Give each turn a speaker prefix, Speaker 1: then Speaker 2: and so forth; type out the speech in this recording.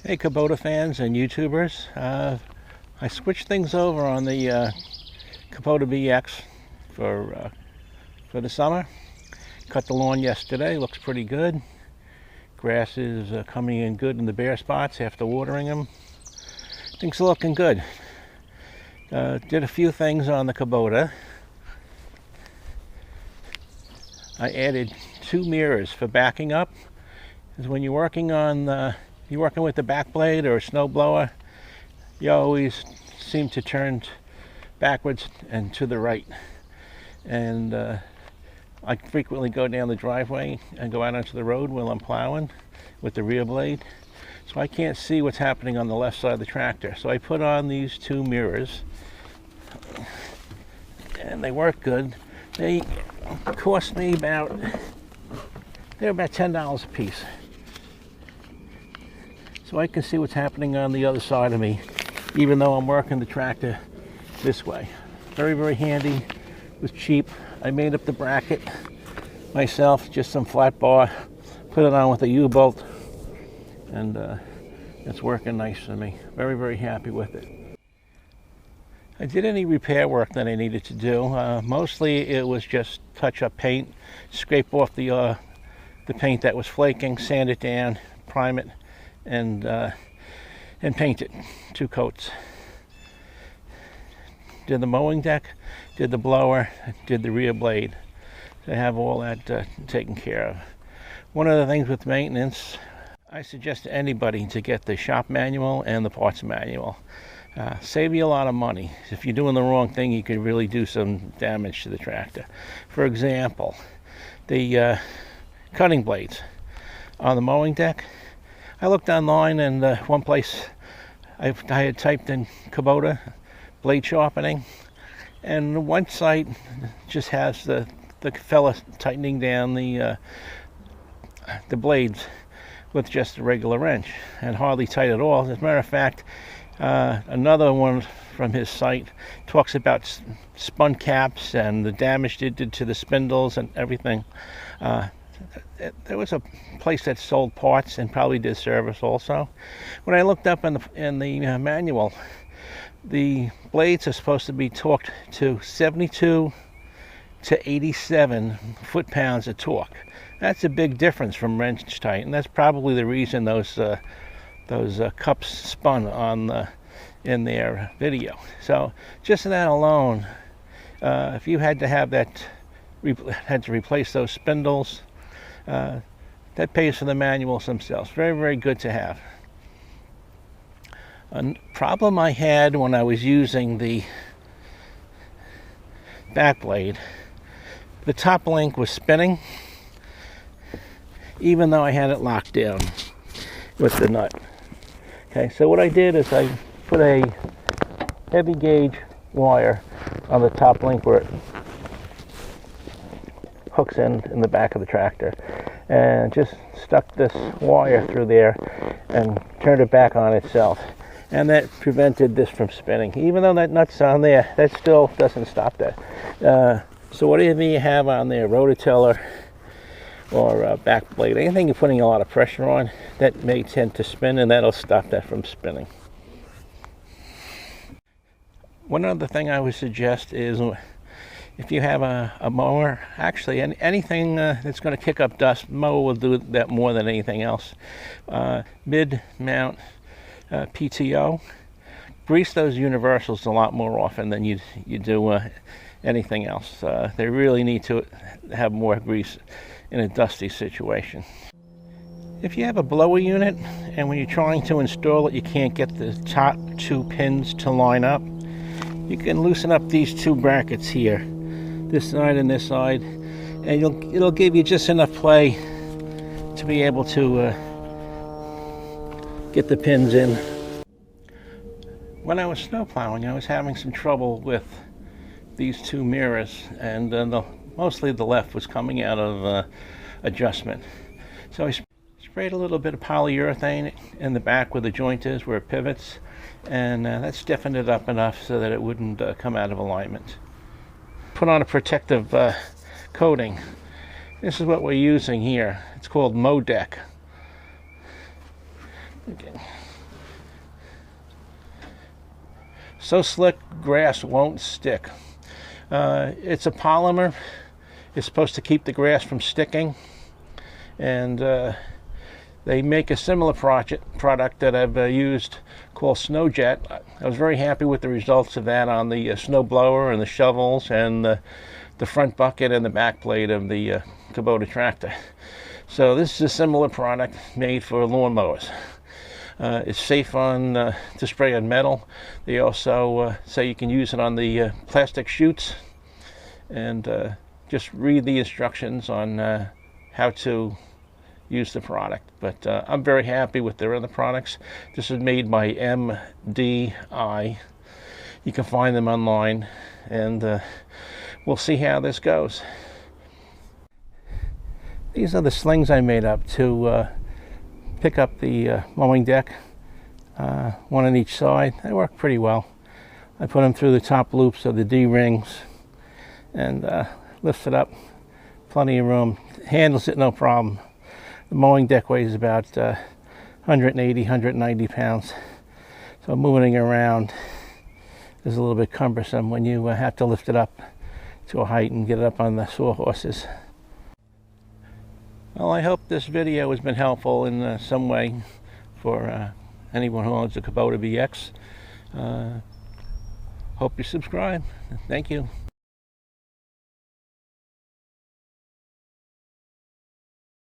Speaker 1: Hey Kubota fans and YouTubers, I switched things over on the Kubota BX for the summer. Cut the lawn yesterday, looks pretty good. Grass is coming in good in the bare spots after watering them. Things are looking good. Did a few things on the Kubota. I added 2 mirrors for backing up. Because when you're working on you're working with the back blade or a snow blower, you always seem to turn backwards and to the right. And I frequently go down the driveway and go out onto the road while I'm plowing with the rear blade. So I can't see what's happening on the left side of the tractor. So I put on these 2 mirrors and they work good. They cost me they're about $10 a piece. So I can see what's happening on the other side of me, even though I'm working the tractor this way. Very, very handy. It was cheap. I made up the bracket myself, just some flat bar, put it on with a U-bolt, and it's working nice for me. Very, very happy with it. I did any repair work that I needed to do. Mostly it was just touch-up paint, scrape off the paint that was flaking, sand it down, prime it, and paint it. 2 coats. Did the mowing deck, did the blower, did the rear blade. So I have all that taken care of. One of the things with maintenance, I suggest to anybody to get the shop manual and the parts manual. Save you a lot of money. If you're doing the wrong thing, you could really do some damage to the tractor. For example, the cutting blades on the mowing deck. I looked online, and one place I had typed in Kubota blade sharpening, and one site just has the fella tightening down the blades with just a regular wrench, and hardly tight at all. As a matter of fact, another one from his site talks about spun caps and the damage it did to the spindles and everything. There was a place that sold parts and probably did service also. When I looked up in the manual, the blades are supposed to be torqued to 72 to 87 foot-pounds of torque. That's a big difference from wrench tight, and that's probably the reason those cups spun in their video. So just that alone, if you had to replace those spindles, that pays for the manuals themselves. Very, very good to have. A problem I had when I was using the back blade, the top link was spinning, even though I had it locked down with the nut. Okay, so what I did is I put a heavy gauge wire on the top link where it hooks in the back of the tractor, and just stuck this wire through there and turned it back on itself, and that prevented this from spinning. Even though that nut's on there, that still doesn't stop that. So whatever you have on there, rototiller or back blade, anything you're putting a lot of pressure on, that may tend to spin, and that'll stop that from spinning. One other thing I would suggest is, if you have a mower, actually anything that's going to kick up dust, mower will do that more than anything else. Mid-mount PTO, grease those universals a lot more often than you do anything else. They really need to have more grease in a dusty situation. If you have a blower unit and when you're trying to install it you can't get the top 2 pins to line up, you can loosen up these 2 brackets here, this side and this side, and it'll give you just enough play to be able to get the pins in. When I was snow plowing, I was having some trouble with these 2 mirrors, and mostly the left was coming out of adjustment. So I sprayed a little bit of polyurethane in the back where the joint is, where it pivots, and that stiffened it up enough so that it wouldn't come out of alignment. Put on a protective coating. This is what we're using here. It's called Modeck. Okay. so slick grass won't stick. It's a polymer. It's supposed to keep the grass from sticking, and they make a similar product that I've used called Snow Jet. I was very happy with the results of that on the snow blower and the shovels and the front bucket and the back blade of the Kubota tractor. So this is a similar product made for lawnmowers. It's safe to spray on metal. They also say you can use it on the plastic chutes, and just read the instructions on how to use the product. But I'm very happy with their other products. This is made by MDI. You can find them online, and we'll see how this goes. These are the slings I made up to pick up the mowing deck, one on each side. They work pretty well. I put them through the top loops of the D-rings and lift it up. Plenty of room. Handles it no problem. The mowing deck weighs about 180, 190 pounds. So moving it around is a little bit cumbersome when you have to lift it up to a height and get it up on the sawhorses. Well, I hope this video has been helpful in some way for anyone who owns a Kubota BX. Hope you subscribe. Thank you.